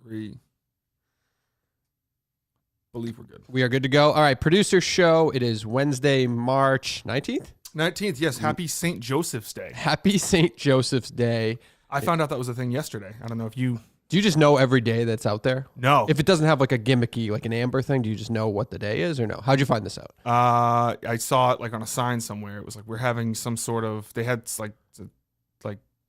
We believe we're good. We are good to go. All right, producer show. It is Wednesday, March 19th? 19th, yes. Happy St. Joseph's Day. Happy St. Joseph's Day. I found out that was a thing yesterday. I don't know if you... Do you just know every day that's out there? No. If it doesn't have like a gimmicky, like an amber thing, do you just know what the day is or no? How'd you find this out? I saw it like on a sign somewhere. It was like, we're having some sort of... They had like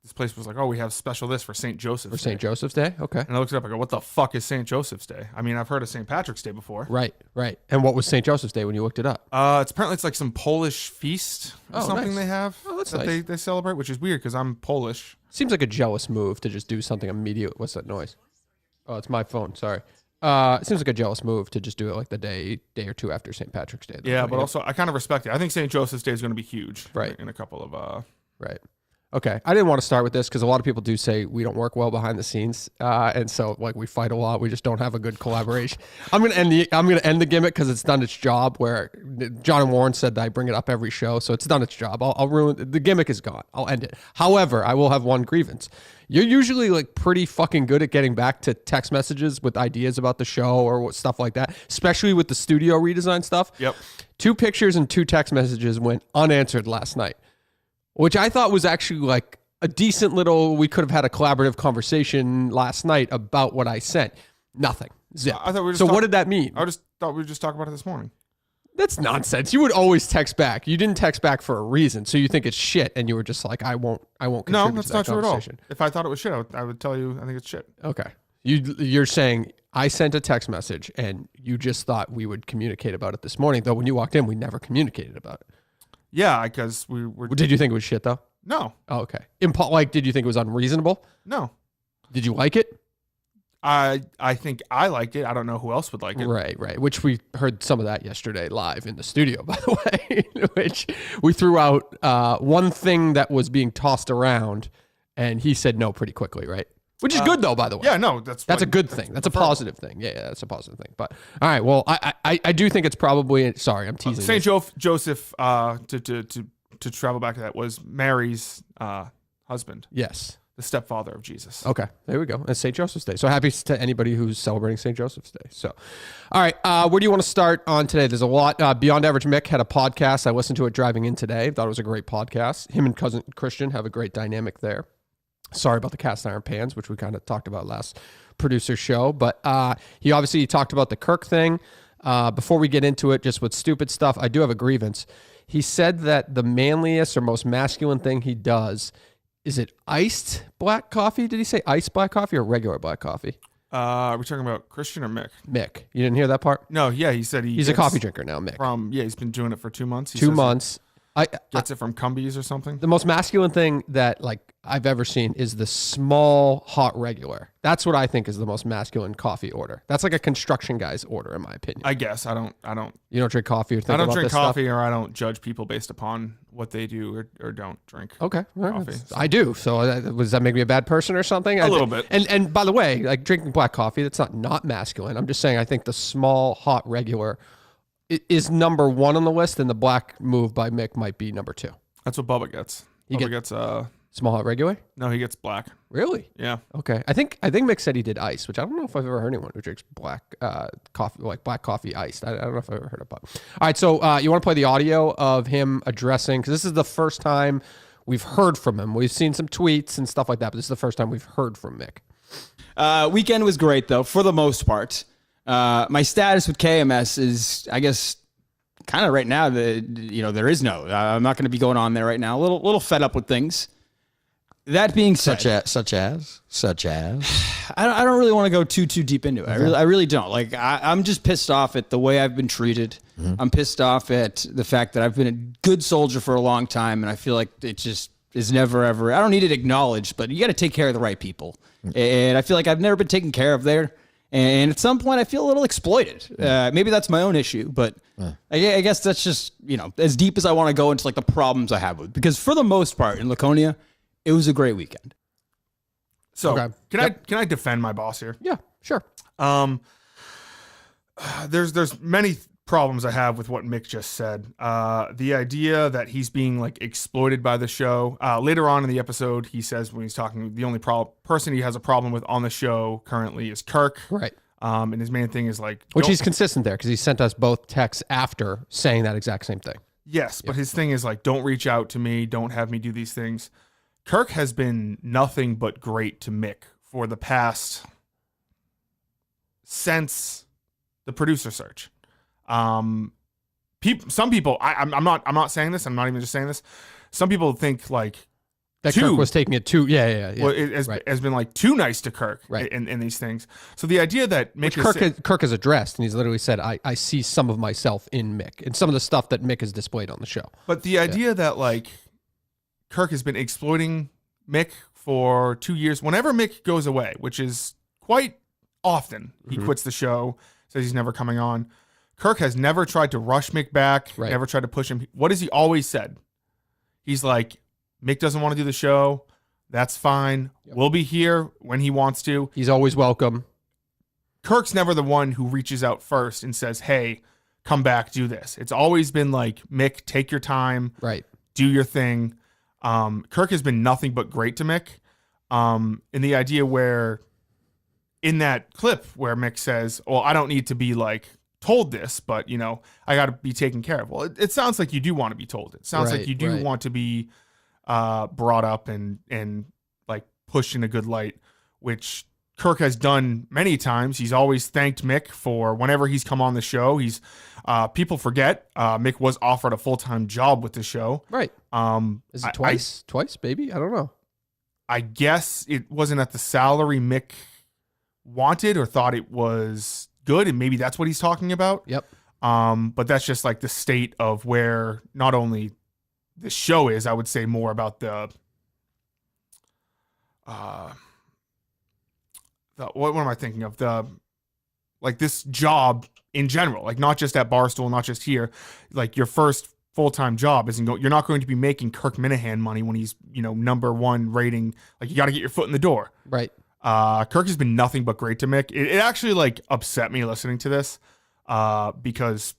this place was like, oh, we have special this for St. Joseph's Day. For St. Joseph's Day? Okay. And I looked it up. I go, what the fuck is St. Joseph's Day? I mean, I've heard of St. Patrick's Day before. Right. And what was St. Joseph's Day when you looked it up? It's like some Polish feast or something nice. They have that's that nice. they celebrate, which is weird because I'm Polish. Seems like a jealous move to just do something immediate. What's that noise? Oh, it's my phone. Sorry. It seems like a jealous move to just do it like the day or two after St. Patrick's Day. Yeah, but also I kind of respect it. I think St. Joseph's Day is going to be huge. Right. In a couple of... Right. Okay. I didn't want to start with this because a lot of people do say we don't work well behind the scenes. And so like we fight a lot. We just don't have a good collaboration. I'm going to end the gimmick because it's done its job where John and Warren said that I bring it up every show. So it's done its job. I'll ruin the gimmick is gone. I'll end it. However, I will have one grievance. You're usually like pretty fucking good at getting back to text messages with ideas about the show or stuff like that, especially with the studio redesign stuff. Yep. 2 pictures and 2 text messages went unanswered last night, which I thought was actually like a decent little, we could have had a collaborative conversation last night about what I sent. Nothing. Zip. I thought we were just so what did that mean? I just thought we were just talking about it this morning. That's nonsense. You would always text back. You didn't text back for a reason. So you think it's shit and you were just like, I won't contribute No, to that's that not true at all. conversation. If I thought it was shit, I would tell you I think it's shit. Okay. You're saying I sent a text message and you just thought we would communicate about it this morning, though when you walked in, we never communicated about it. Yeah, because we were... Did you think it was shit, though? No. Oh, okay. Did you think it was unreasonable? No. Did you like it? I think I liked it. I don't know who else would like it. Right. Which we heard some of that yesterday live in the studio, by the way, which we threw out one thing that was being tossed around, and he said no pretty quickly, right? Which is good, though, by the way. Yeah, no, that's a good thing. That's a positive thing. Yeah, that's a positive thing. But all right, well, I do think it's probably. Sorry, I'm teasing. Saint Joseph to travel back to that was Mary's husband. Yes. The stepfather of Jesus. Okay, there we go. It's St. Joseph's Day. So happy to anybody who's celebrating St. Joseph's Day. So, all right, where do you want to start on today? There's a lot. Beyond Average Mick had a podcast. I listened to it driving in today. Thought it was a great podcast. Him and cousin Christian have a great dynamic there. Sorry about the cast iron pans, which we kind of talked about last producer show. But he talked about the Kirk thing. Before we get into it, just with stupid stuff, I do have a grievance. He said that the manliest or most masculine thing he does, is it iced black coffee? Did he say iced black coffee or regular black coffee? Are we talking about Christian or Mick? Mick. You didn't hear that part? No, yeah, he said he's a coffee drinker now, Mick. He's been doing it for 2 months. 2 months. Gets it from Cumbies or something. The most masculine thing that like I've ever seen is the small hot regular. That's what I think is the most masculine coffee order. That's like a construction guy's order, in my opinion. I guess I don't. You don't drink coffee or think about this stuff? I don't drink coffee, or I don't judge people based upon what they do or don't drink. Okay, coffee. So. I do. So does that make me a bad person or something? A little bit. And by the way, like drinking black coffee, that's not masculine. I'm just saying I think the small hot regular is number 1 on the list, and the black move by Mick might be number 2. That's what Bubba gets. Bubba gets small hot regular? No, he gets black. Really? Yeah. Okay. I think Mick said he did ice, which I don't know if I've ever heard anyone who drinks black coffee, like black coffee iced. I don't know if I've ever heard about it. All right. So you want to play the audio of him addressing, because this is the first time we've heard from him. We've seen some tweets and stuff like that, but this is the first time we've heard from Mick. Weekend was great, though, for the most part. My status with KMS is, I guess, kind of right now, there is no. I'm not going to be going on there right now. A little fed up with things. That being said, such as, I don't really want to go too deep into it. I really don't. Like I'm just pissed off at the way I've been treated. Mm-hmm. I'm pissed off at the fact that I've been a good soldier for a long time, and I feel like it just is never ever. I don't need it acknowledged, but you got to take care of the right people, and I feel like I've never been taken care of there. And at some point, I feel a little exploited. Maybe that's my own issue, but I guess that's just as deep as I want to go into like the problems I have with. Because for the most part in Laconia, it was a great weekend. So can I defend my boss here? Yeah, sure. There's many problems I have with what Mick just said. The idea that he's being like exploited by the show. Later on in the episode, he says when he's talking, the only person he has a problem with on the show currently is Kirk. Right. And his main thing is like, which he's consistent there because he sent us both texts after saying that exact same thing. Yes, but his thing is like, don't reach out to me, don't have me do these things. Kirk has been nothing but great to Mick for the past since the producer search. Some people, I'm not saying this. I'm not even just saying this. Some people think like that Kirk was taking it too. Yeah. Well, it has been like too nice to Kirk in these things. So the idea that Mick Kirk has addressed, and he's literally said, I see some of myself in Mick and some of the stuff that Mick has displayed on the show. But the idea that like Kirk has been exploiting Mick for 2 years, whenever Mick goes away, which is quite often, he quits the show, says he's never coming on. Kirk has never tried to rush Mick back, never tried to push him. What has he always said? He's like, Mick doesn't want to do the show. That's fine. Yep. We'll be here when he wants to. He's always welcome. Kirk's never the one who reaches out first and says, hey, come back, do this. It's always been like, Mick, take your time. Right. Do your thing. Kirk has been nothing but great to Mick. And the idea where in that clip where Mick says, well, I don't need to be like told this, but you know, I got to be taken care of. Well, it sounds like you do want to be told. It sounds like you do want to be brought up and like pushed in a good light, which Kirk has done many times. He's always thanked Mick for whenever he's come on the show. He's people forget Mick was offered a full-time job with the show. Right. Is it twice? Twice, baby? I don't know. I guess it wasn't at the salary Mick wanted or thought it was good, and maybe that's what he's talking about. Yep. But that's just like the state of where not only the show is, I would say more about the what am I thinking of? The like this job in general, like not just at Barstool, not just here, like your first full-time job you're not going to be making Kirk Minifan money when he's, you know, #1 rating. Like you got to get your foot in the door. Right. Kirk has been nothing but great to Mick. It actually like upset me listening to this because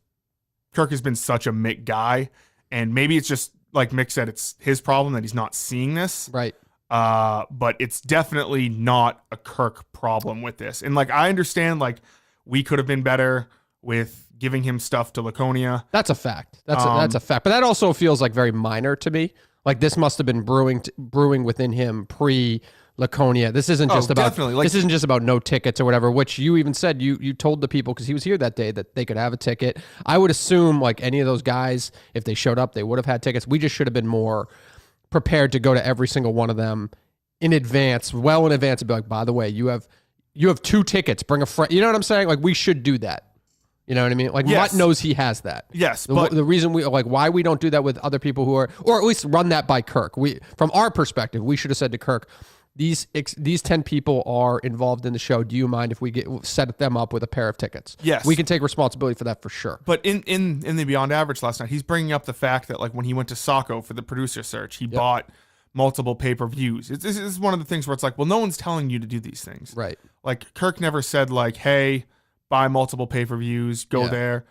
Kirk has been such a Mick guy, and maybe it's just like Mick said, it's his problem that he's not seeing this. Right. But it's definitely not a Kirk problem with this. And like, I understand, like, we could have been better with giving him stuff to Laconia. That's a fact. That's a fact. But that also feels like very minor to me. Like this must have been brewing within him pre Laconia. This isn't just about this isn't just about no tickets or whatever, which you even said you told the people because he was here that day that they could have a ticket. I would assume like any of those guys, if they showed up, they would have had tickets. We just should have been more prepared to go to every single one of them in advance, well in advance, and be like, by the way, you have 2 tickets. Bring a friend. You know what I'm saying? Like we should do that. You know what I mean? Like Mutt knows he has that. Yes, but the reason we like why we don't do that with other people who are, or at least run that by Kirk. From our perspective, we should have said to Kirk, these 10 people are involved in the show. Do you mind if we set them up with a pair of tickets? Yes. We can take responsibility for that for sure. But in the Beyond Average last night, he's bringing up the fact that like when he went to Sacco for the producer search, he bought multiple pay-per-views. This is one of the things where it's like, well, no one's telling you to do these things. Right. Like Kirk never said like, hey, buy multiple pay-per-views, go there.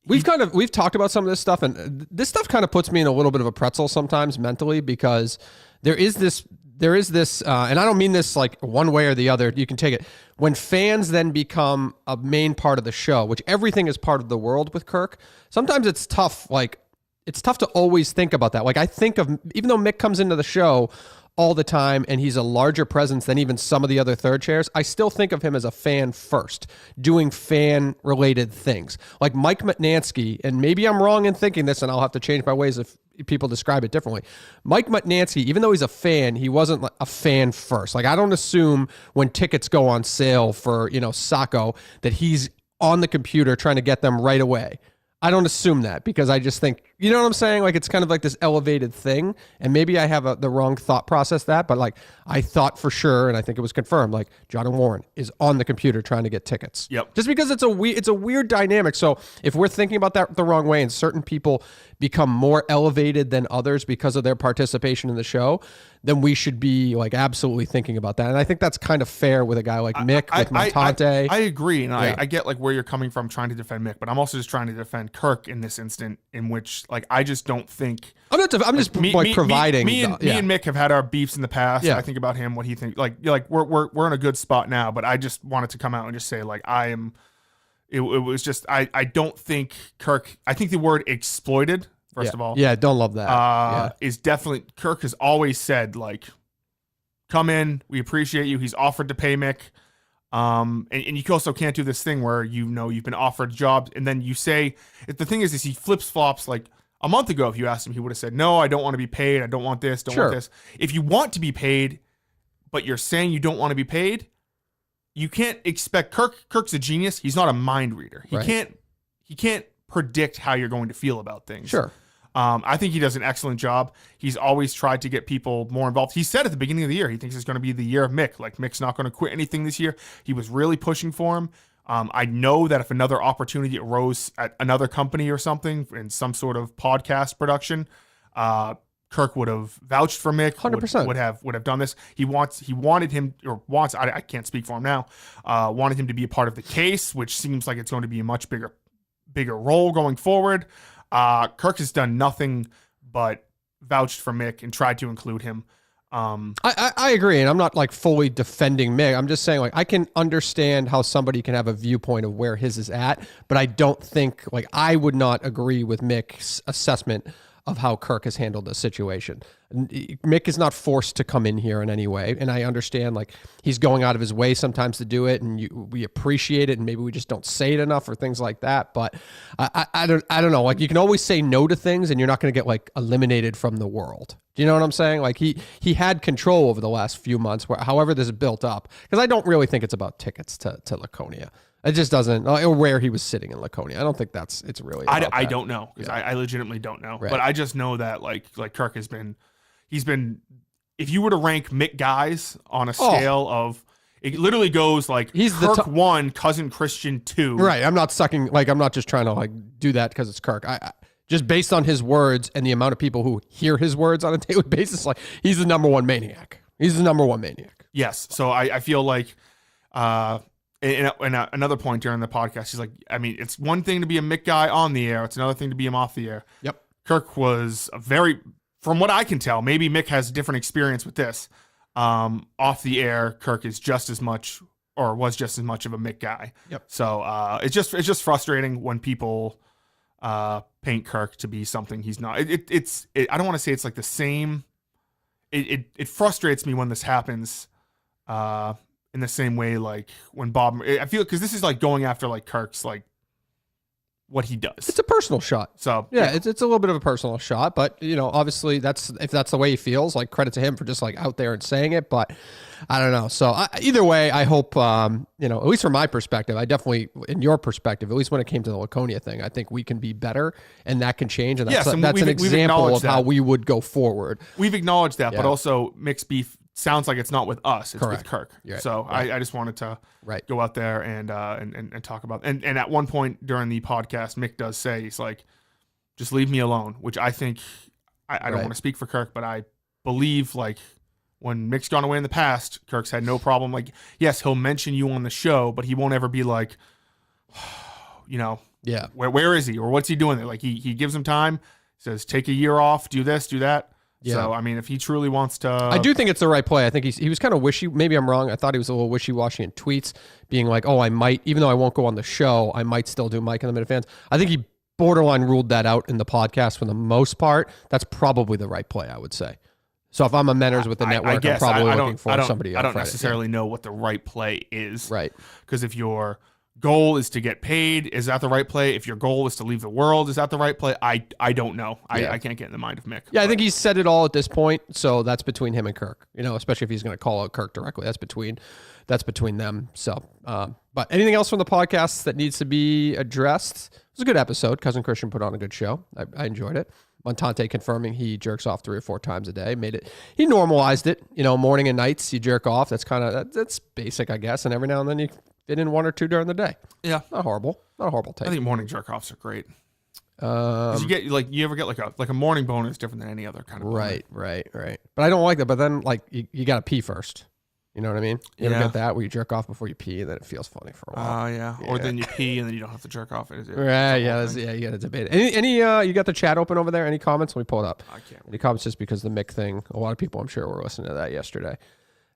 We've talked about some of this stuff, and this stuff kind of puts me in a little bit of a pretzel sometimes mentally because there is this, and I don't mean this like one way or the other. You can take it when fans then become a main part of the show, which everything is part of the world with Kirk. Sometimes it's tough. Like it's tough to always think about that. Like I think of, even though Mick comes into the show all the time and he's a larger presence than even some of the other third chairs, I still think of him as a fan first, doing fan related things. Like Mike Mutnansky, and maybe I'm wrong in thinking this and I'll have to change my ways if people describe it differently. Mike Mutnansky, even though he's a fan, he wasn't a fan first. Like I don't assume when tickets go on sale for, Sacco that he's on the computer trying to get them right away. I don't assume that because I just think You know what I'm saying? Like, it's kind of like this elevated thing. And maybe I have the wrong thought process but like, I thought for sure, and I think it was confirmed, like John and Warren is on the computer trying to get tickets. Yep. Just because it's a weird dynamic. So if we're thinking about that the wrong way and certain people become more elevated than others because of their participation in the show, then we should be like absolutely thinking about that. And I think that's kind of fair with a guy like Mick, with Montante. I agree. And I get like where you're coming from trying to defend Mick, but I'm also just trying to defend Kirk in this instant, in which like, I just don't think I'm just providing. Me and Mick have had our beefs in the past. Yeah. I think about him, what he thinks. Like we're in a good spot now, but I just wanted to come out and just say like it was just I don't think Kirk. I think the word exploited. First of all, don't love that. Is definitely Kirk has always said like, come in, we appreciate you. He's offered to pay Mick. And you also can't do this thing where you've been offered jobs and then you say, the thing is he flips flops. Like a month ago, if you asked him, he would have said, no, I don't want to be paid. I don't want this. Don't want this. If you want to be paid, but you're saying you don't want to be paid, you can't expect Kirk's a genius. He's not a mind reader. He can't predict how you're going to feel about things. Sure. I think he does an excellent job. He's always tried to get people more involved. He said at the beginning of the year, he thinks it's going to be the year of Mick. Like Mick's not going to quit anything this year. He was really pushing for him. I know that if another opportunity arose at another company or something in some sort of podcast production, Kirk would have vouched for Mick. 100% would have done this. I can't speak for him now. Wanted him to be a part of the case, which seems like it's going to be a much bigger role going forward. Kirk has done nothing but vouched for Mick and tried to include him. I agree, and I'm not like fully defending Mick. I'm just saying like I can understand how somebody can have a viewpoint of where his is at, but I don't think like I would not agree with Mick's assessment of how Kirk has handled the situation. Mick is not forced to come in here in any way, and I understand like he's going out of his way sometimes to do it, and we appreciate it, and maybe we just don't say it enough or things like that. But I don't know. Like you can always say no to things, and you're not going to get like eliminated from the world. Do you know what I'm saying? Like he had control over the last few months, however this is built up, because I don't really think it's about tickets to Laconia. It just doesn't, or where he was sitting in Laconia. I don't think it's really. I don't know because I legitimately don't know, but I just know that like Kirk he's been. If you were to rank Mick guys on a scale of, it literally goes like he's Kirk 1, cousin Christian 2. Right. I'm not just trying to like do that because it's Kirk. I just based on his words and the amount of people who hear his words on a daily basis, like he's the number one maniac. He's the number one maniac. Yes. So I feel like. And another point during the podcast, he's like, I mean, it's one thing to be a Mick guy on the air. It's another thing to be him off the air. Yep. Kirk was from what I can tell, maybe Mick has a different experience with this. Off the air, Kirk is just as much or was just as much of a Mick guy. Yep. So it's just frustrating when people paint Kirk to be something he's not. I don't want to say it's like the same. It frustrates me when this happens. In the same way, like when Bob, I feel because this is like going after like Kirk's like what he does. It's a personal shot. So yeah, it's a little bit of a personal shot, but obviously if that's the way he feels, like credit to him for just like out there and saying it. But I don't know. So either way, I hope at least from my perspective, I definitely in your perspective, at least when it came to the Laconia thing, I think we can be better and that can change. And that's an example of how we would go forward. We've acknowledged that, but also Mick's beef sounds like it's not with us, it's with Kirk. Right. So I just wanted to go out there and talk about and at one point during the podcast, Mick does say, he's like, just leave me alone, which I think I don't want to speak for Kirk, but I believe like when Mick's gone away in the past, Kirk's had no problem. Like, yes, he'll mention you on the show, but he won't ever be like, where is he or what's he doing there? Like he gives him time, says, take a year off, do this, do that. Yeah. So, I mean, if he truly wants to... I do think it's the right play. I think he was kind of wishy. Maybe I'm wrong. I thought he was a little wishy-washy in tweets, being like, I might, even though I won't go on the show, I might still do Mike and the Minifans. I think he borderline ruled that out in the podcast for the most part. That's probably the right play, I would say. So if I'm a mentors with the network, I'm probably looking for somebody. I don't necessarily know what the right play is. Right. Because if you're goal is to get paid, is that the right play? If your goal is to leave the world, is that the right play? I don't know. I can't get in the mind of Mick. Yeah, I think he's said it all at this point, so that's between him and Kirk. Especially if he's going to call out Kirk directly, that's between them. So, but anything else from the podcast that needs to be addressed? It was a good episode. Cousin Christian put on a good show. I enjoyed it. Montante confirming he jerks off 3 or 4 times a day. He normalized it. Morning and nights you jerk off. That's that's basic, I guess. And every now and then you fit in 1 or 2 during the day. Yeah, not horrible. Not a horrible take. I think morning jerk offs are great. You ever get like a morning boner is different than any other kind of boner. Right. But I don't like that. But then you got to pee first. You know what I mean? You ever get that where you jerk off before you pee and then it feels funny for a while? Yeah. Or then you pee and then you don't have to jerk off. Right, yeah, you got to debate it. Any you got the chat open over there? Any comments? Let me pull it up. I can't. Any comments just because of the Mick thing? A lot of people, I'm sure, were listening to that yesterday.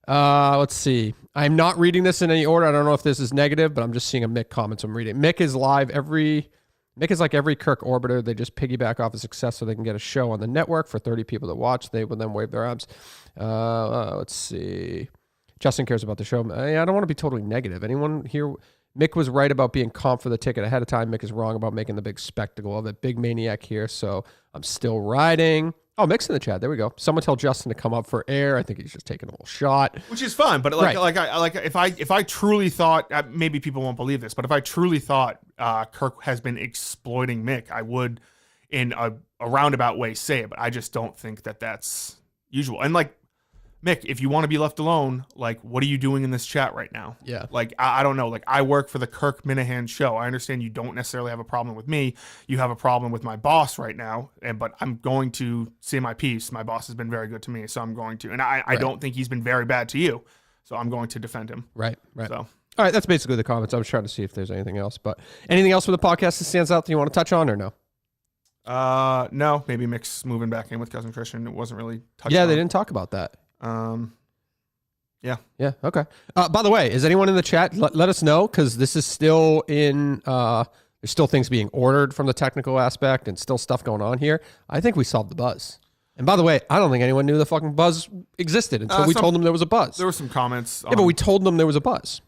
Let's see. I'm not reading this in any order. I don't know if this is negative, but I'm just seeing a Mick comments I'm reading. Mick is live Mick is like every Kirk orbiter. They just piggyback off his success so they can get a show on the network for 30 people to watch. They will then wave their arms. Let's see. Justin cares about the show. I don't want to be totally negative. Anyone here? Mick was right about being comped for the ticket ahead of time. Mick is wrong about making the big spectacle of it. Big maniac here, so I'm still riding. Oh, Mick's in the chat. There we go. Someone tell Justin to come up for air. I think he's just taking a little shot, which is fine. But if I truly thought, maybe people won't believe this, but if I truly thought Kirk has been exploiting Mick, I would, in a roundabout way, say it. But I just don't think that that's usual. And Mick, if you want to be left alone, what are you doing in this chat right now? Yeah. I don't know. I work for the Kirk Minifan show. I understand you don't necessarily have a problem with me. You have a problem with my boss right now. But I'm going to say my piece. My boss has been very good to me, so I'm going to. And I don't think he's been very bad to you. So I'm going to defend him. Right. So. All right, that's basically the comments. I was trying to see if there's anything else. But anything else from the podcast that stands out that you want to touch on or no? No. Maybe Mick's moving back in with Cousin Christian. It wasn't really touched on. They didn't talk about that. Yeah. Okay. By the way, is anyone in the chat? Let us know, because this is still in. There's still things being ordered from the technical aspect, and still stuff going on here. I think we solved the buzz. And by the way, I don't think anyone knew the fucking buzz existed until we told them there was a buzz. There were some comments. Yeah, but we told them there was a buzz.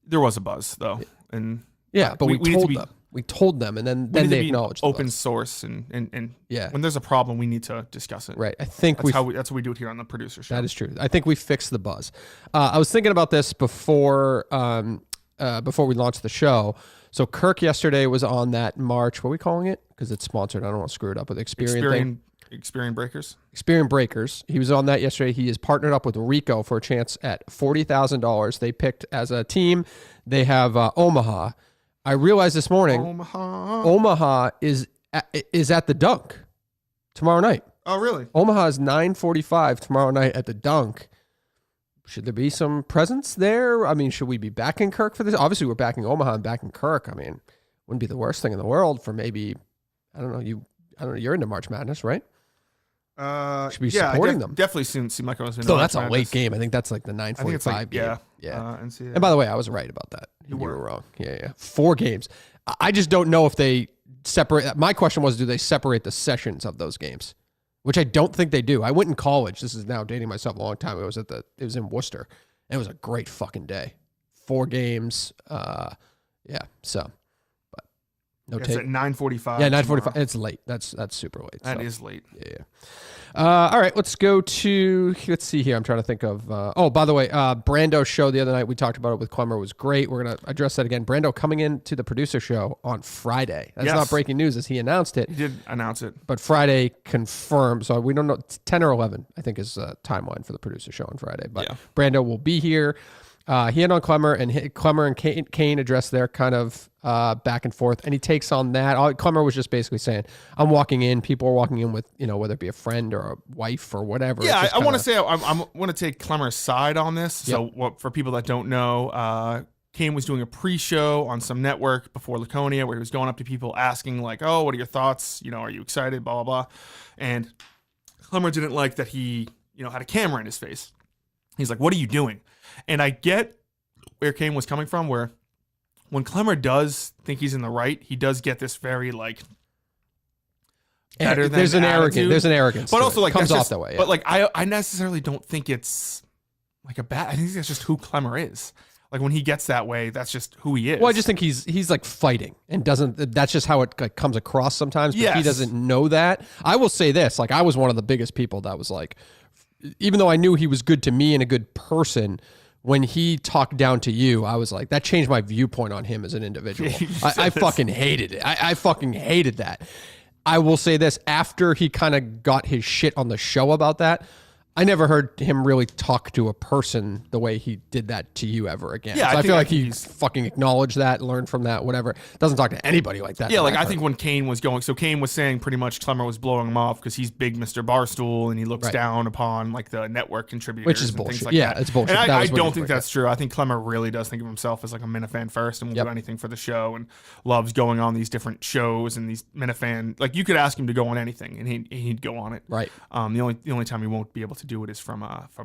There was a buzz though, and but we told them. We told them, and then they acknowledged the open buzz. source, and yeah. When there's a problem, we need to discuss it. Right. I think that's what we do it here on the producer show. That is true. I think we fixed the buzz. I was thinking about this before we launched the show. So Kirk yesterday was on that March. What are we calling it? Because it's sponsored. I don't want to screw it up with Experian Breakers. Experian Breakers. He was on that yesterday. He is partnered up with Rico for a chance at $40,000. They picked as a team. They have Omaha. I realized this morning, Omaha is at the Dunk tomorrow night. Oh, really? Omaha is 9:45 tomorrow night at the Dunk. Should there be some presence there? I mean, should we be backing Kirk for this? Obviously, we're backing Omaha and backing Kirk. I mean, wouldn't be the worst thing in the world for maybe, I don't know. You're into March Madness, right? Should be supporting them. Definitely seem like I was into So March that's Madness. a late game. I think that's like the 9:45 game. Yeah. And by the way, I was right about that. You were wrong. Yeah. 4 games. I just don't know if they separate. My question was, do they separate the sessions of those games? Which I don't think they do. I went in college. This is now dating myself a long time. It was in Worcester. And it was a great fucking day. 4 games. So, but no it's tape. at 9:45. Yeah, 9:45. It's late. That's super late. That is late. Yeah. All right, let's see here. I'm trying to think of, by the way, Brando's show the other night, we talked about it with Clemmer, was great. We're going to address that again. Brando coming into the producer show on Friday. That's not breaking news as he announced it. He did announce it. But Friday confirmed. So we don't know, 10 or 11, I think is the timeline for the producer show on Friday. But Brando will be here. He and on Clemmer, and Clemmer and Kane address their kind of back and forth, and he takes on that. Clemmer was just basically saying, "I'm walking in. People are walking in with, whether it be a friend or a wife or whatever." Yeah, I want to say I want to take Clemmer's side on this. Yep. So, for people that don't know, Kane was doing a pre-show on some network before Laconia, where he was going up to people asking like, "Oh, what are your thoughts? Are you excited?" Blah blah blah, and Clemmer didn't like that he had a camera in his face. He's like, "What are you doing?" And I get where Kane was coming from, where when Clemmer does think he's in the right, he does get this very better than there's an attitude. There's an arrogance, but also comes off that way. Yeah. But I necessarily don't think it's like a bad. I think that's just who Clemmer is. Like when he gets that way, that's just who he is. Well, I just think he's like fighting and that's just how it like comes across sometimes, but he doesn't know that. I will say this, like I was one of the biggest people that was like, even though I knew he was good to me and a good person, when he talked down to you, I was like, that changed my viewpoint on him as an individual. I fucking hated it. I fucking hated that. I will say this, after he kind of got his shit on the show about that, I never heard him really talk to a person the way he did that to you ever again. Yeah, so I feel like he's fucking acknowledged that, learned from that, whatever. Doesn't talk to anybody like that. Yeah, like I think when Kane was going, so Kane was saying pretty much Clemmer was blowing him off because he's big Mr. Barstool and he looks down upon like the network contributors. Which is and bullshit. Things like Yeah, that. it's bullshit. And I don't think that's true. I think Clemmer really does think of himself as like a Minifan first and will do anything for the show and loves going on these different shows and these Minifan. Like you could ask him to go on anything and he'd go on it. Right. The only time he won't be able to do it is from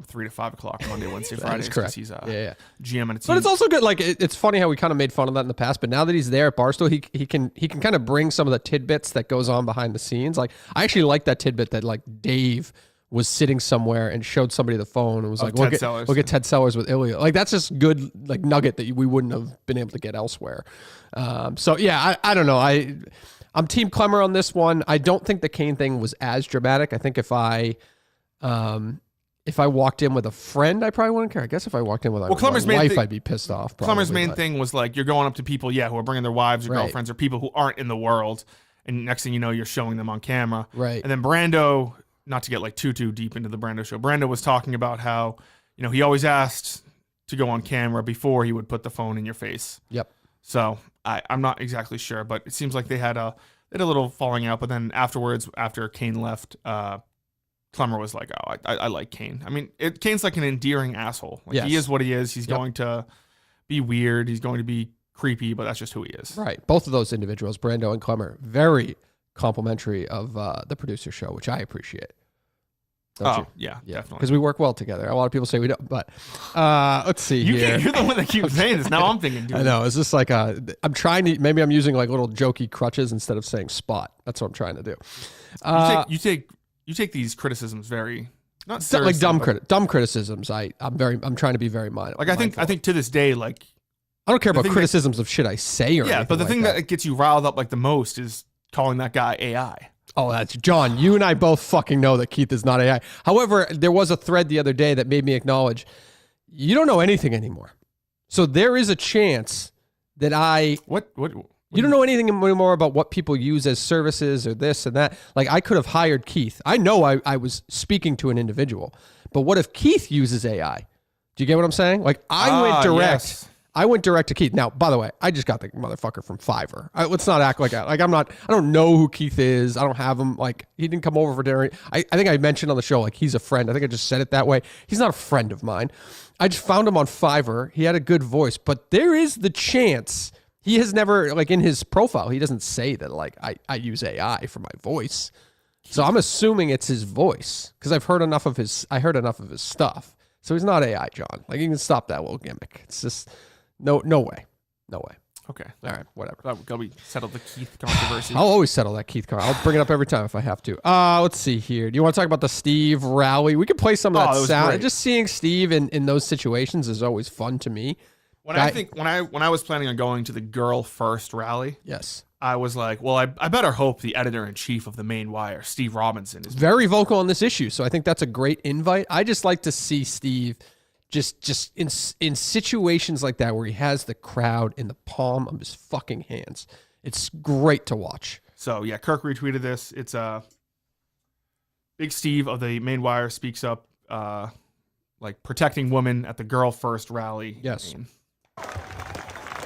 3 to 5 o'clock Monday, Wednesday, Friday. That's correct. He's GM and a team. But it's also good. Like it's funny how we kind of made fun of that in the past, but now that he's there at Barstool, he can kind of bring some of the tidbits that goes on behind the scenes. Like I actually like that tidbit that like Dave was sitting somewhere and showed somebody the phone and was like, we'll get Ted Sellers with Ilya. Like that's just good like nugget that we wouldn't have been able to get elsewhere. So yeah, I don't know. I'm Team Clemmer on this one. I don't think the Kane thing was as dramatic. I think if I walked in with a friend, I probably wouldn't care. I guess if I walked in with my wife, I'd be pissed off. Probably, Clemmer's main thing was like you're going up to people, who are bringing their wives or girlfriends or people who aren't in the world, and next thing you know, you're showing them on camera. Right. And then Brando, not to get like too deep into the Brando show, Brando was talking about how he always asked to go on camera before he would put the phone in your face. Yep. So I'm not exactly sure, but it seems like they had a little falling out. But then afterwards, after Kane left, Clemmer was like, "Oh, I like Kane. I mean, Kane's like an endearing asshole. Like he is what he is. He's going to be weird. He's going to be creepy, but that's just who he is." Right. Both of those individuals, Brando and Clemmer, very complimentary of the producer show, which I appreciate. Don't you? Yeah, definitely. Because we work well together. A lot of people say we don't, but let's see here. You're the one that keeps saying this. Now I'm thinking, dude. I know. It's just like I'm trying to. Maybe I'm using like little jokey crutches instead of saying spot. That's what I'm trying to do. You take these criticisms very not seriously, like dumb criticisms. I'm trying to be very mindful. Like I think to this day, like I don't care about criticisms of shit I say or anything but the like thing that gets you riled up like the most is calling that guy AI. Oh, that's John. You and I both fucking know that Keith is not AI. However, there was a thread the other day that made me acknowledge you don't know anything anymore. So there is a chance that you don't know anything anymore about what people use as services or this and that. Like I could have hired Keith. I know I was speaking to an individual, but what if Keith uses AI? Do you get what I'm saying? Like I went direct. Yes. I went direct to Keith. Now, by the way, I just got the motherfucker from Fiverr. Let's not act like I don't know who Keith is. I don't have him. Like he didn't come over for dinner. I think I mentioned on the show, like he's a friend. I think I just said it that way. He's not a friend of mine. I just found him on Fiverr. He had a good voice, but there is the chance he has never, like in his profile, he doesn't say that like I use AI for my voice. So I'm assuming it's his voice because I heard enough of his stuff. So he's not AI, John. Like you can stop that little gimmick. It's just no way. Okay. All right. Whatever. Got we settled the Keith controversy. I'll always settle that Keith controversy. I'll bring it up every time if I have to. Let's see here. Do you want to talk about the Steve rally? We could play some of that sound. Great. Just seeing Steve in those situations is always fun to me. When I was planning on going to the girl first rally, yes, I was like, well, I better hope the editor-in-chief of the Main Wire, Steve Robinson, is very vocal on this issue. So I think that's a great invite. I just like to see Steve just in situations like that where he has the crowd in the palm of his fucking hands. It's great to watch. So yeah, Kirk retweeted this. It's Big Steve of the Main Wire speaks up, like protecting women at the girl first rally. Yes.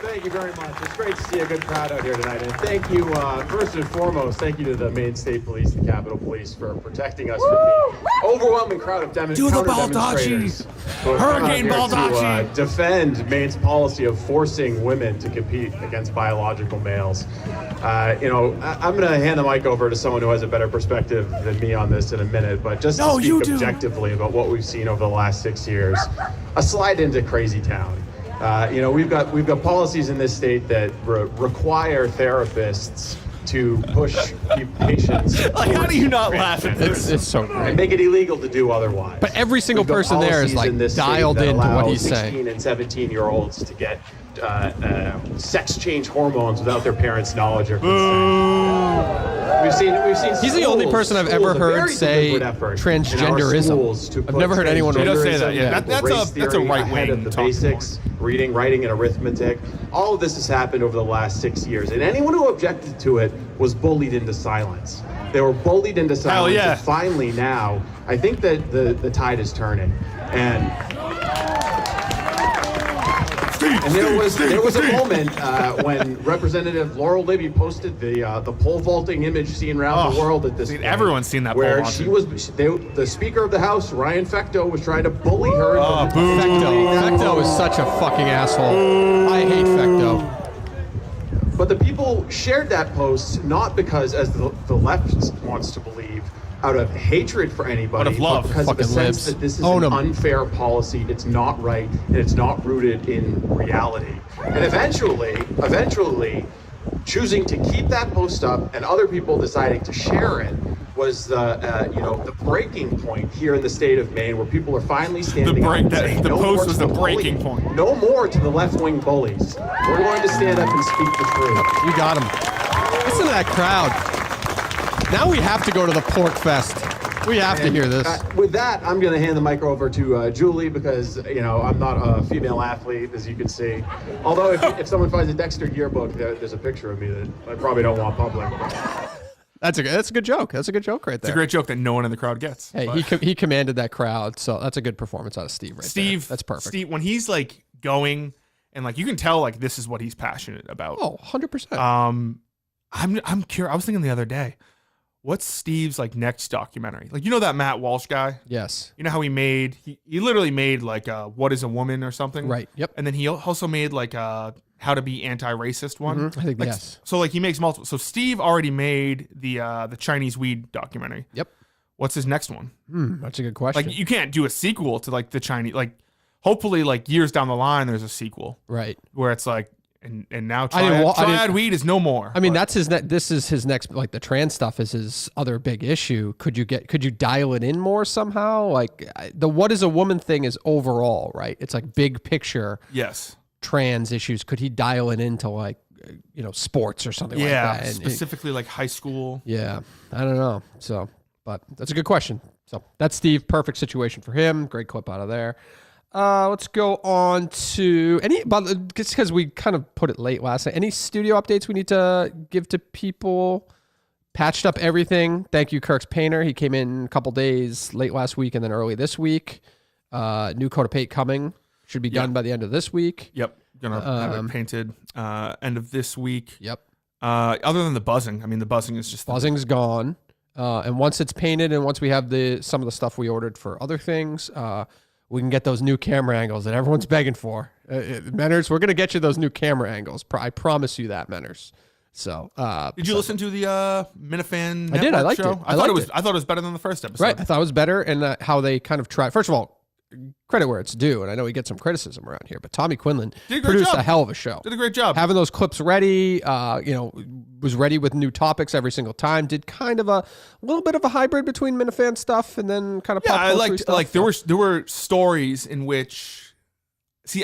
Thank you very much. It's great to see a good crowd out here tonight. And thank you, first and foremost, thank you to the Maine State Police, the Capitol Police, for protecting us from the overwhelming crowd of demonstrators. Hurricane Baldacci! To defend Maine's policy of forcing women to compete against biological males. I'm going to hand the mic over to someone who has a better perspective than me on this in a minute, but just to speak objectively about what we've seen over the last 6 years, a slide into crazy town. We've got policies in this state that require therapists to push patients. Like, how do you not laugh at this? It's so great. And make it illegal to do otherwise. But every single We've got person there is policies like in this state dialed that into what allow he's 16 saying. and 17-year-olds to get sex change hormones without their parents' knowledge or consent. We've seen. He's the only person I've ever heard say transgenderism. I've never heard anyone He does say that. transgenderism Yeah, and that's race a theory right ahead wing of the talking basics, reading, writing, and arithmetic. All of this has happened over the last 6 years, and anyone who objected to it was bullied into silence. They were bullied into silence. yeah. And finally, now I think that the tide is turning, and there was a moment when Representative Laurel Libby posted the pole vaulting image seen around the world at this point, everyone's seen that where pole she vaulting. was the Speaker of the House, Ryan Fecto, was trying to bully her. into boo. Fecto is such a fucking asshole. I hate Fecto. But the people shared that post not because, as the left wants to believe, out of hatred for anybody, Out of love. but because of the Fucking sense libs. that this is Own an 'em. unfair policy, it's not right, and it's not rooted in reality. And eventually, choosing to keep that post up and other people deciding to share it was the breaking point here in the state of Maine, where people are finally standing up and saying, the no post more was to the breaking bullying. point. No more to the left-wing bullies. We're going to stand up and speak the truth. You got him. Listen to that crowd. Now we have to go to the Pork Fest. We have to hear this. With that, I'm going to hand the mic over to Julie because, I'm not a female athlete, as you can see. Although if someone finds a Dexter yearbook, there's a picture of me that I probably don't want public. That's a good joke. That's a good joke right there. It's a great joke that no one in the crowd gets. Hey, But he commanded that crowd, so that's a good performance out of Steve right there. That's perfect. Steve, when he's like going and like you can tell like this is what he's passionate about. Oh, 100%. I'm curious. I was thinking the other day, what's Steve's like next documentary? Like that Matt Walsh guy? Yes. You know how he literally made like What is a Woman or something? Right. Yep. And then he also made like How to Be Anti-Racist one. I think Like, yes. So like he makes multiple. So Steve already made the Chinese weed documentary. Yep. What's his next one? That's a good question. Like you can't do a sequel to like the Chinese. Like hopefully like years down the line there's a sequel right. where it's like and now I didn't triad weed is no more. I mean, But that's his. This is his next. Like the trans stuff is his other big issue. Could you dial it in more somehow? Like the what is a woman thing is overall right. It's like big picture yes. trans issues. Could he dial it into like sports or something like that? And specifically like high school. yeah, I don't know. So, but that's a good question. So that's Steve. Perfect situation for him. Great clip out of there. Let's go on to just because we kind of put it late last night. Any studio updates we need to give to people? Patched up everything. Thank you, Kirk's painter. He came in a couple days late last week and then early this week. New coat of paint coming. Should be done by the end of this week. Yep. Gonna have it painted end of this week. Yep. Other than the buzzing, I mean the buzzing is just Buzzing's gone. And once it's painted and once we have some of the stuff we ordered for other things, we can get those new camera angles that everyone's begging for. Menners, we're going to get you those new camera angles. I promise you that, Menners. So, did you listen to the Minifan? I did. I liked show? it. I thought it was better than the first episode. Right. I thought it was better. And how they kind of tried. First of all, credit where it's due. And I know we get some criticism around here, but Tommy Quinlan produced a hell of a show. Did a great job. Having those clips ready, was ready with new topics every single time. Did kind of a little bit of a hybrid between Minifan stuff and then kind of pop I culture liked stuff. like there were stories in which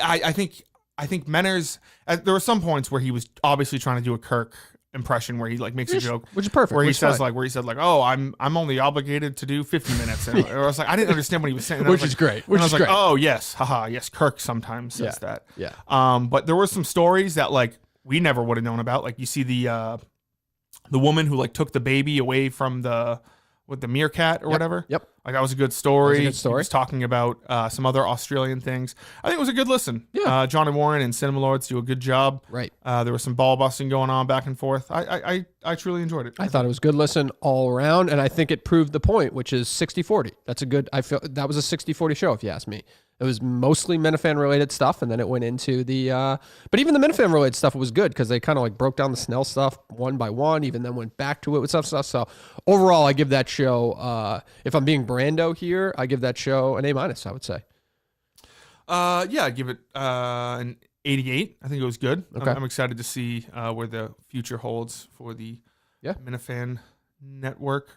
I think Menners there were some points where he was obviously trying to do a Kirk impression where he like makes a joke which is perfect. where he which says fine. like oh I'm only obligated to do 50 minutes and I was like I didn't understand what he was saying. And I Which was is like- great. and Which I was is like great. oh yes haha yes Kirk sometimes says that. Yeah. But there were some stories that like we never would have known about. Like you see the woman who like took the baby away from the meerkat or whatever. Yep. Like that was a good story. That was a good story. He was talking about some other Australian things. I think it was a good listen. Yeah. John and Warren and Cinema Lords do a good job. Right. There was some ball busting going on back and forth. I truly enjoyed it. I thought it was a good listen all around, and I think it proved the point, which is 60-40. That's a good. I feel that was a 60-40 show, if you ask me. It was mostly Minifan related stuff, and then it went into the. But even the Minifan related stuff was good because they kind of like broke down the Snell stuff one by one, even then went back to it with stuff. So overall, I give that show. If I'm being Brando here, I give that show an A-. I would say. Yeah, I give it an 88. I think it was good. Okay. I'm excited to see where the future holds for the Yeah. Minifan Network.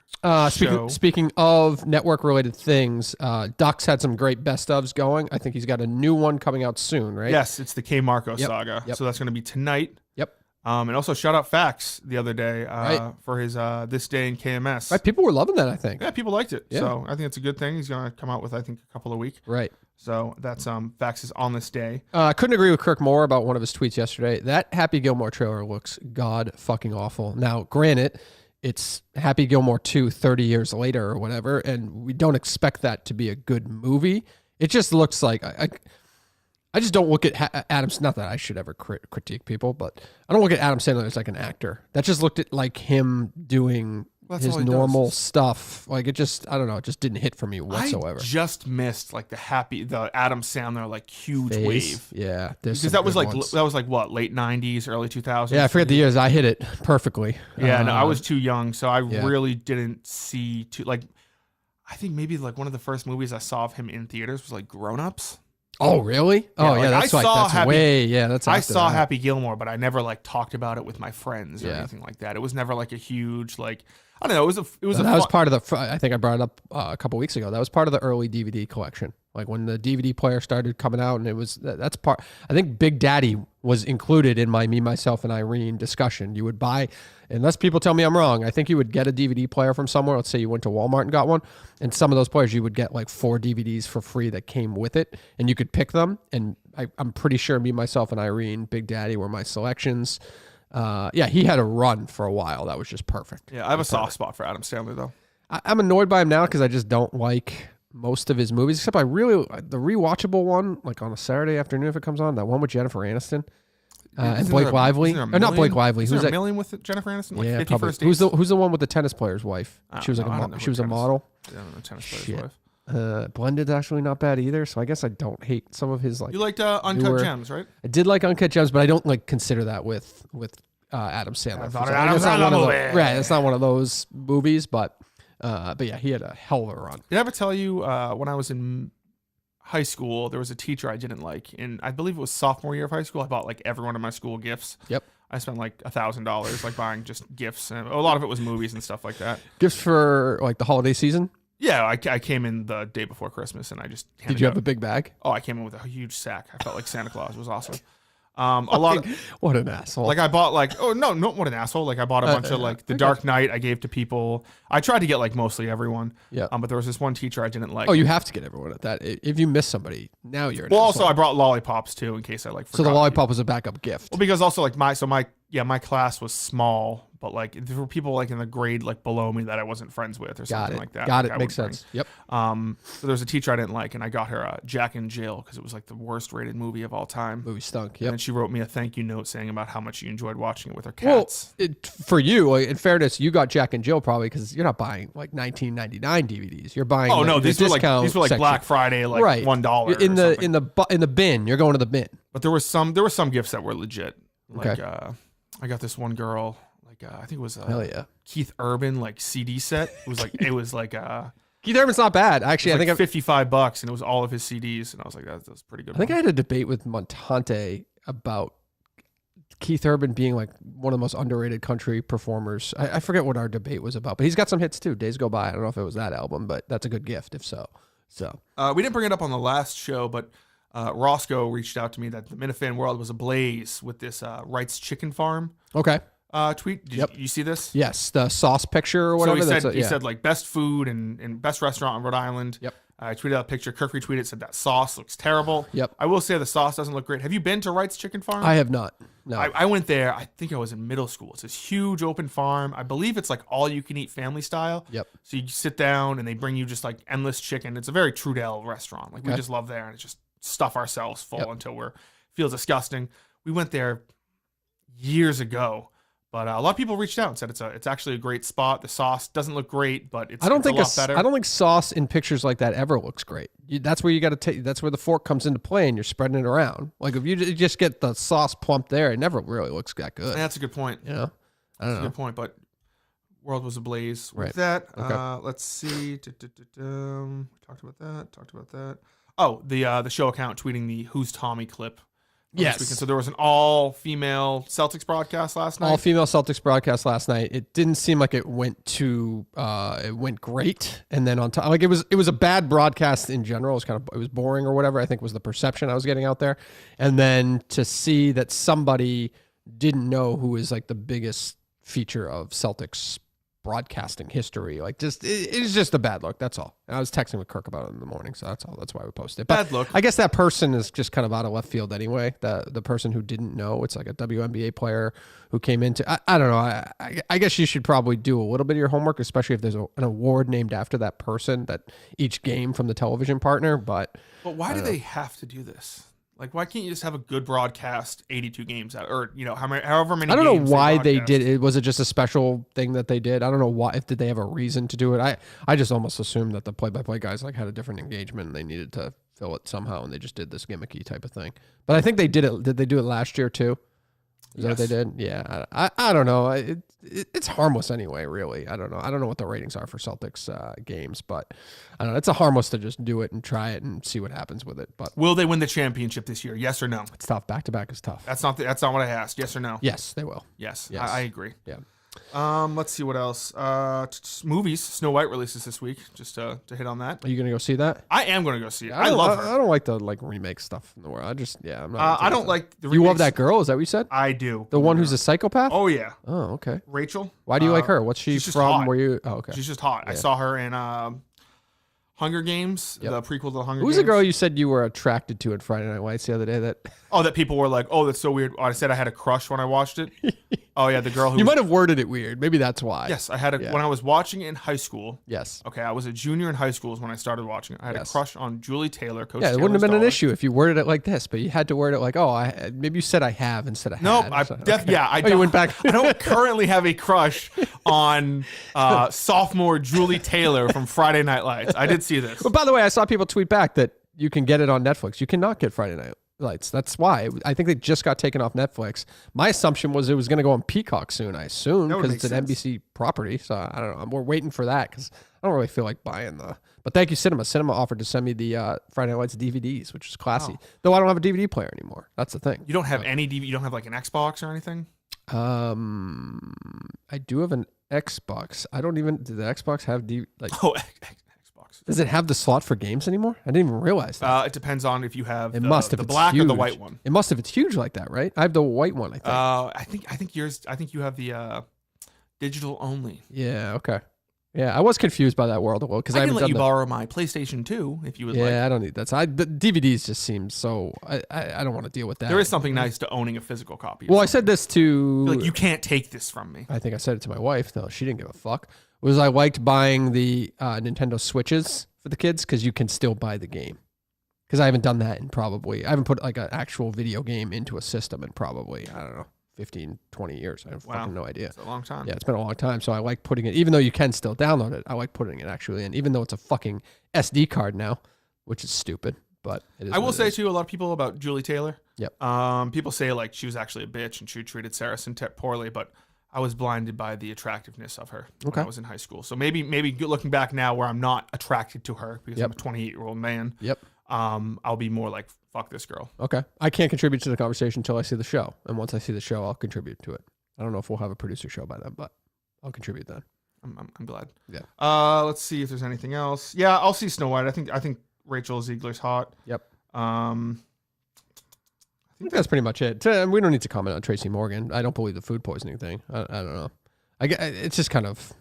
Speaking of network-related things, Duck's had some great best ofs going. I think he's got a new one coming out soon, right? Yes, it's the K. Marco Yep. saga. Yep. So that's going to be tonight. Yep. And also shout out Fax the other day Right. for his This Day in KMS. Right. People were loving that, I think. Yeah, people liked it. Yeah. So I think it's a good thing. He's going to come out with, I think, a couple a week. Right. So that's Fax is on this day. I couldn't agree with Kirk more about one of his tweets yesterday. That Happy Gilmore trailer looks god fucking awful. Now, granted, it's Happy Gilmore 2 30 years later or whatever, and we don't expect that to be a good movie. It just looks like I just don't look at Adam's. Not that I should ever critique people, but I don't look at Adam Sandler as like an actor. That just looked at like him doing his normal stuff. Like it just, I don't know, it just didn't hit for me whatsoever. I just missed like the Adam Sandler like huge wave. Yeah, Because that was like what, late 90s, early 2000s. Yeah, I forget the years. I hit it perfectly. Yeah, no, I was too young, so I really didn't see like. I think maybe like one of the first movies I saw of him in theaters was like Grown Ups. Oh really? Oh yeah, like, that's I saw Happy Gilmore, but I never like talked about it with my friends or anything like that. It was never like a huge like, I don't know. That was part of the. I think I brought it up a couple weeks ago. That was part of the early DVD collection. Like when the DVD player started coming out, and it was that's part. I think Big Daddy was included in my Me, Myself, and Irene discussion. You would buy, unless people tell me I'm wrong, I think you would get a DVD player from somewhere. Let's say you went to Walmart and got one, and some of those players you would get like 4 DVDs for free that came with it, and you could pick them. And I'm pretty sure Me, Myself, and Irene, Big Daddy were my selections. Yeah, he had a run for a while. That was just perfect. Yeah, I have a soft spot for Adam Sandler, though. I'm annoyed by him now because I just don't like most of his movies, except the rewatchable one, like on a Saturday afternoon if it comes on, that one with Jennifer Aniston and Blake Lively. Or not Blake Lively. Who's that? Million with Jennifer Aniston? Like yeah, 50 First Dates? Dates? Who's the one with the tennis player's wife? She was like a model. I don't know, tennis player's wife. Blended's actually not bad either, so I guess I don't hate some of his like. You liked Uncut Gems, right? I did like Uncut Gems, but I don't like consider that with Adam Sandler. It's not one of those movies, but yeah, he had a hell of a run. Did I ever tell you when I was in high school, there was a teacher I didn't like, and I believe it was sophomore year of high school. I bought like everyone in my school gifts. Yep. I spent like $1,000 like buying just gifts, and a lot of it was movies and stuff like that. Gifts for like the holiday season. Yeah, I came in the day before Christmas, and I just did you have a big bag? Oh, I came in with a huge sack. I felt like Santa Claus. It was awesome. What an asshole. Like I bought like, oh no, what an asshole. Like I bought a bunch of like The Dark Knight I gave to people. I tried to get like mostly everyone. Yeah. But there was this one teacher I didn't like. Oh, you have to get everyone at that. If you miss somebody, now you're an asshole. Also I brought lollipops too in case I like forgot. So the lollipop was a backup gift. Well, because also like my class was small, but like there were people like in the grade like below me that I wasn't friends with or something like that. Got like, it. Makes sense. Yep. So there was a teacher I didn't like, and I got her Jack in Jill because it was like the worst rated movie of all time. Movie stunk. Yep. And then she wrote me a thank you note saying about how much she enjoyed watching it with her cats. Well, for you, like, in fairness, you got Jack and Jill probably because you're not buying like $19.99 DVDs. You're buying. Oh no, these were like section. Black Friday, like right. $1 in the bin. You're going to the bin. But there were some gifts that were legit. Like I got this one girl. I think it was Keith Urban like CD set. It was like Keith Urban's not bad actually. I think $55 and it was all of his CDs, and I was like, that's pretty good. I think I had a debate with Montante about Keith Urban being like one of the most underrated country performers. I forget what our debate was about, but he's got some hits too. Days Go By. I don't know if it was that album, but that's a good gift if so. We didn't bring it up on the last show, but Roscoe reached out to me that the Minifan world was ablaze with this Wright's Chicken Farm. Okay. Tweet. Did you see this? Yes, the sauce picture or whatever. So he said like best food and best restaurant in Rhode Island. Yep. I tweeted out a picture. Kirk retweeted, said that sauce looks terrible. Yep. I will say the sauce doesn't look great. Have you been to Wright's Chicken Farm? I have not. No. I went there. I think I was in middle school. It's this huge open farm. I believe it's like all you can eat family style. Yep. So you sit down and they bring you just like endless chicken. It's a very Trudel restaurant. Like we just love there, and it's just stuff ourselves full until feels disgusting. We went there years ago. But a lot of people reached out and said it's actually a great spot. The sauce doesn't look great, but it's a lot better. I don't think sauce in pictures like that ever looks great. That's where you got to take. That's where the fork comes into play, and you're spreading it around. Like if you just get the sauce plumped there, it never really looks that good. That's a good point. You know, I don't know. That's a good point. But world was ablaze with right. that. Okay. Let's see. Talked about that. Oh, the show account tweeting the Who's Tommy clip Yes. This weekend. So there was an all-female Celtics broadcast last night. All female Celtics broadcast last night. It didn't seem like it went great. And then on top, like it was a bad broadcast in general. It was boring or whatever, I think was the perception I was getting out there. And then to see that somebody didn't know who is like the biggest feature of Celtics broadcasting history, like just it's just a bad look. That's all. And I was texting with Kirk about it in the morning, so that's all. That's why we posted it. But Bad look. I guess that person is just kind of out of left field anyway. The person who didn't know, it's like a WNBA player who came into. I don't know. I guess you should probably do a little bit of your homework, especially if there's an award named after that person that each game from the television partner. But why do they have to do this? Like, why can't you just have a good broadcast 82 games out, or however many? I don't know games why they did it. Was it just a special thing that they did? I don't know why. Did they have a reason to do it? I just almost assumed that the play-by-play guys like had a different engagement and they needed to fill it somehow, and they just did this gimmicky type of thing. But I think they did it. Did they do it last year too? Is that what they did? Yeah. I don't know. It's harmless anyway, really. I don't know. I don't know what the ratings are for Celtics games, but I don't know. It's a harmless to just do it and try it and see what happens with it. But will they win the championship this year? Yes or no? It's tough. Back to back is tough. That's not what I asked. Yes or no? Yes, they will. Yes. Yes. I agree. Yeah. Let's see what else. Movies. Snow White releases this week. Just to hit on that. Are you gonna go see that? I am gonna go see it. I love her. I don't like the remake stuff in the world. I'm not. I don't like the. You love that girl? Is that what you said? I do. The one who's a psychopath? Oh yeah. Oh okay. Rachel. Why do you like her? What's she she's just from? hot. Where you? Oh okay. She's just hot. I saw her in Hunger Games, the prequel to the Hunger Games. Who's the girl you said you were attracted to at Friday Night Lights the other day? That people were like, oh, that's so weird. I said I had a crush when I watched it. Oh yeah, the girl who you might have worded it weird. Maybe that's why. Yes, I had when I was watching it in high school. Yes. Okay, I was a junior in high school is when I started watching it. I had a crush on Julie Taylor. Coach it wouldn't have been an issue if you worded it like this, but you had to word it like, maybe you said I have instead of no. had. You went back. I don't currently have a crush on sophomore Julie Taylor from Friday Night Lights. I did see this. But by the way, I saw people tweet back that you can get it on Netflix. You cannot get Friday Night Lights. That's why I think they just got taken off Netflix. My assumption was it was going to go on Peacock soon. I assume because it's an NBC property. So I don't know. We're waiting for that because I don't really feel like buying the. But thank you, Cinema. Cinema offered to send me the Friday Night Lights DVDs, which is classy. Though I don't have a DVD player anymore. That's the thing. You don't have any DVD. You don't have like an Xbox or anything. I do have an Xbox. I don't even. Did the Xbox have Xbox? Does it have the slot for games anymore? I didn't even realize that. It depends on if you have it must if the it's black huge. or the white one. It must if it's huge like that, right? I have the white one, I think. I think yours. I think you have the digital only. Yeah. Okay. Yeah, I was confused by that world because I can let you borrow my PlayStation 2 if you would like. Yeah, I don't need that. The DVDs just seem so. I don't want to deal with that. There is something nice to owning a physical copy. Well, I said this to. Like you can't take this from me. I think I said it to my wife. No, she didn't give a fuck. I liked buying the Nintendo Switches for the kids because you can still buy the game. Because I haven't done that in I haven't put like an actual video game into a system in probably, I don't know, 15, 20 years. I have fucking no idea. It's a long time. Yeah, it's been a long time. So I like putting it, even though you can still download it, I like putting it actually in, even though it's a fucking SD card now, which is stupid. But it is. I will say too, a lot of people about Julie Taylor. Yep. People say like she was actually a bitch and she treated Saracen poorly, but I was blinded by the attractiveness of her when I was in high school. So maybe looking back now where I'm not attracted to her because I'm a 28-year-old man. Yep. I'll be more like, fuck this girl. Okay. I can't contribute to the conversation until I see the show. And once I see the show, I'll contribute to it. I don't know if we'll have a producer show by then, but I'll contribute then. I'm glad. Yeah. Let's see if there's anything else. Yeah, I'll see Snow White. I think Rachel Ziegler's hot. Yep. I think that's pretty much it. We don't need to comment on Tracy Morgan. I don't believe the food poisoning thing. I don't know. It's just kind of,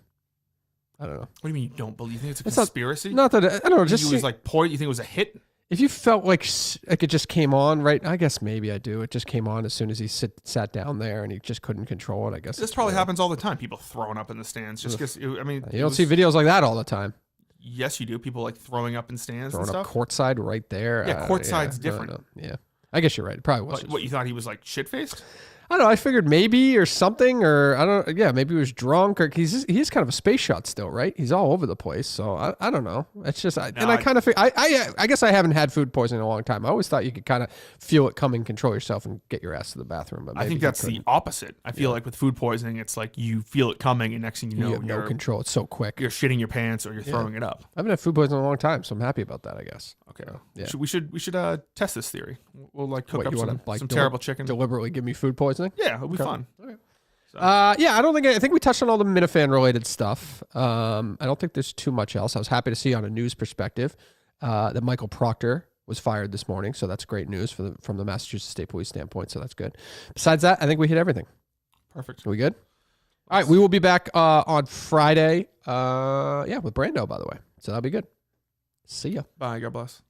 I don't know. What do you mean you don't believe? You think it's a conspiracy? Not that I don't know. Just you was like poor. You think it was a hit? If you felt like it just came on, right? I guess maybe I do. It just came on as soon as he sat down there and he just couldn't control it. I guess this probably happens all the time. People throwing up in the stands. Just because I mean, you don't see videos like that all the time. Yes, you do. People like throwing up in stands throwing and stuff. Up courtside right there. Yeah, courtside's different. Yeah, I guess you're right. It probably was. What you thought he was like shit faced? I don't know. I figured maybe or something, or I don't. Yeah, maybe he was drunk, or he's kind of a space shot still, right? He's all over the place. So I don't know. It's just I kind of I guess I haven't had food poisoning in a long time. I always thought you could kind of feel it coming, control yourself, and get your ass to the bathroom. But I think that's the opposite. I feel like with food poisoning, it's like you feel it coming, and next thing you know, have no control. It's so quick. You're shitting your pants or you're throwing it up. I haven't had food poisoning in a long time, so I'm happy about that. I guess. Okay. Yeah. We should test this theory. We'll like cook up some to terrible chicken. Deliberately give me food poisoning. Yeah, it'll be fun. Okay. So. I think we touched on all the Minifan related stuff. I don't think there's too much else. I was happy to see on a news perspective that Michael Proctor was fired this morning, so that's great news from the Massachusetts State Police standpoint. So that's good. Besides that, I think we hit everything. Perfect. Are we good? All right, we will be back on Friday. With Brando, by the way. So that'll be good. See ya. Bye. God bless.